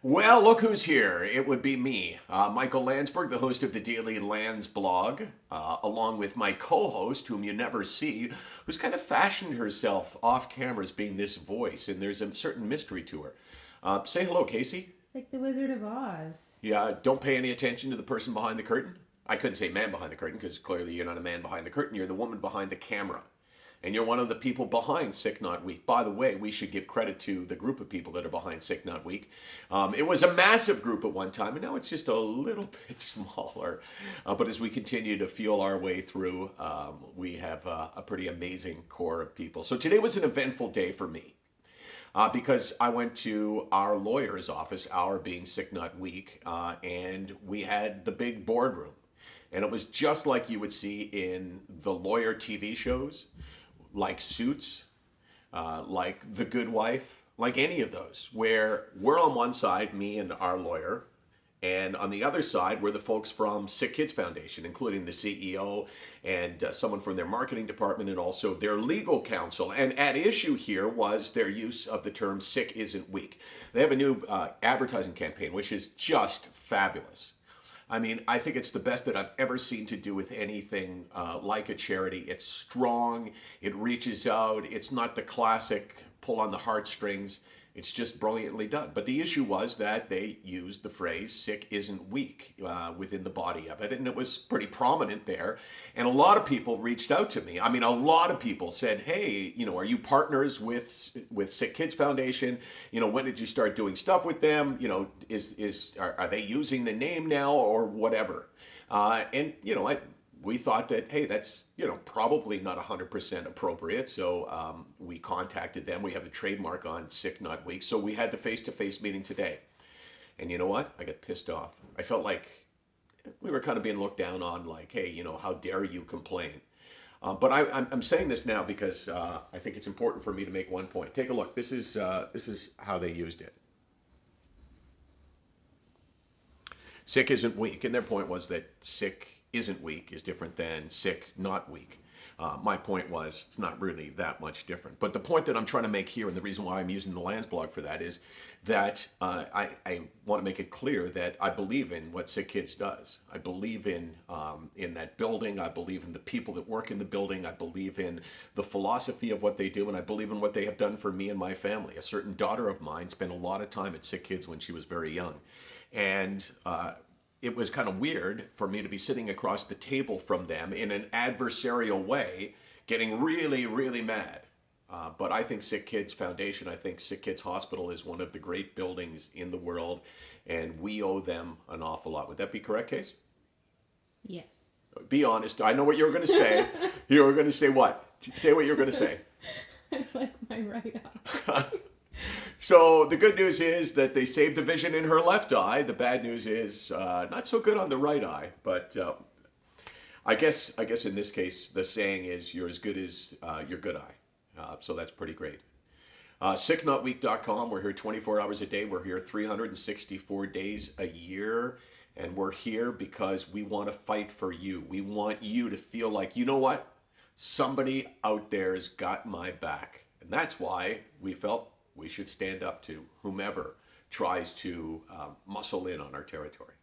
Well, look who's here. It would be me, Michael Landsberg, the host of the daily Landsblog, along with my co-host, whom you never see, who's kind of fashioned herself off camera as being this voice, and there's a certain mystery to her. Say hello, Casey. Like the Wizard of Oz. Yeah, don't pay any attention to the person behind the curtain. I couldn't say man behind the curtain because clearly you're not a man behind the curtain. You're the woman behind the camera. And you're one of the people behind SickNotWeak. By the way, we should give credit to the group of people that are behind SickNotWeak. It was a massive group at one time, and now it's just a little bit smaller. But as we continue to fuel our way through, we have a pretty amazing core of people. So today was an eventful day for me. Because I went to our lawyer's office, our being SickNotWeak, and we had the big boardroom. And it was just like you would see in the lawyer TV shows, like Suits, like The Good Wife, like any of those, where we're on one side, me and our lawyer, and on the other side, we're the folks from Sick Kids Foundation, including the CEO and someone from their marketing department and also their legal counsel. And at issue here was their use of the term sick isn't weak. They have a new advertising campaign, which is just fabulous. I mean, I think it's the best that I've ever seen to do with anything like a charity. It's strong, it reaches out, it's not the classic pull on the heartstrings. It's just brilliantly done. But the issue was that they used the phrase sick isn't weak within the body of it. And it was pretty prominent there. And a lot of people reached out to me. I mean, a lot of people said, hey, are you partners with Sick Kids Foundation? When did you start doing stuff with them? Are they using the name now or whatever? We thought that, hey, that's, probably not 100% appropriate. So we contacted them. We have the trademark on SickNotWeak. So we had the face-to-face meeting today. And you know what? I got pissed off. I felt like we were kind of being looked down on, like, hey, how dare you complain? But I'm saying this now because I think it's important for me to make one point. Take a look. This is how they used it. Sick isn't weak. And their point was that sick isn't weak is different than sick, not weak. My point was it's not really that much different. But the point that I'm trying to make here, and the reason why I'm using the Landsblog for that, is that I want to make it clear that I believe in what Sick Kids does. I believe in that building. I believe in the people that work in the building. I believe in the philosophy of what they do, and I believe in what they have done for me and my family. A certain daughter of mine spent a lot of time at Sick Kids when she was very young. And it was kind of weird for me to be sitting across the table from them in an adversarial way, getting really, really mad. But I think Sick Kids Foundation, I think Sick Kids Hospital is one of the great buildings in the world, and we owe them an awful lot. Would that be correct, Case? Yes. Be honest. I know what you were going to say. You were going to say what? Say what you were going to say. I like my right eye. So the good news is that they saved the vision in her left eye. The bad news is not so good on the right eye. But I guess in this case, the saying is you're as good as your good eye. So that's pretty great. SickNotWeak.com. We're here 24 hours a day. We're here 364 days a year. And we're here because we want to fight for you. We want you to feel like, you know what? Somebody out there has got my back. And that's why we felt we should stand up to whomever tries to muscle in on our territory.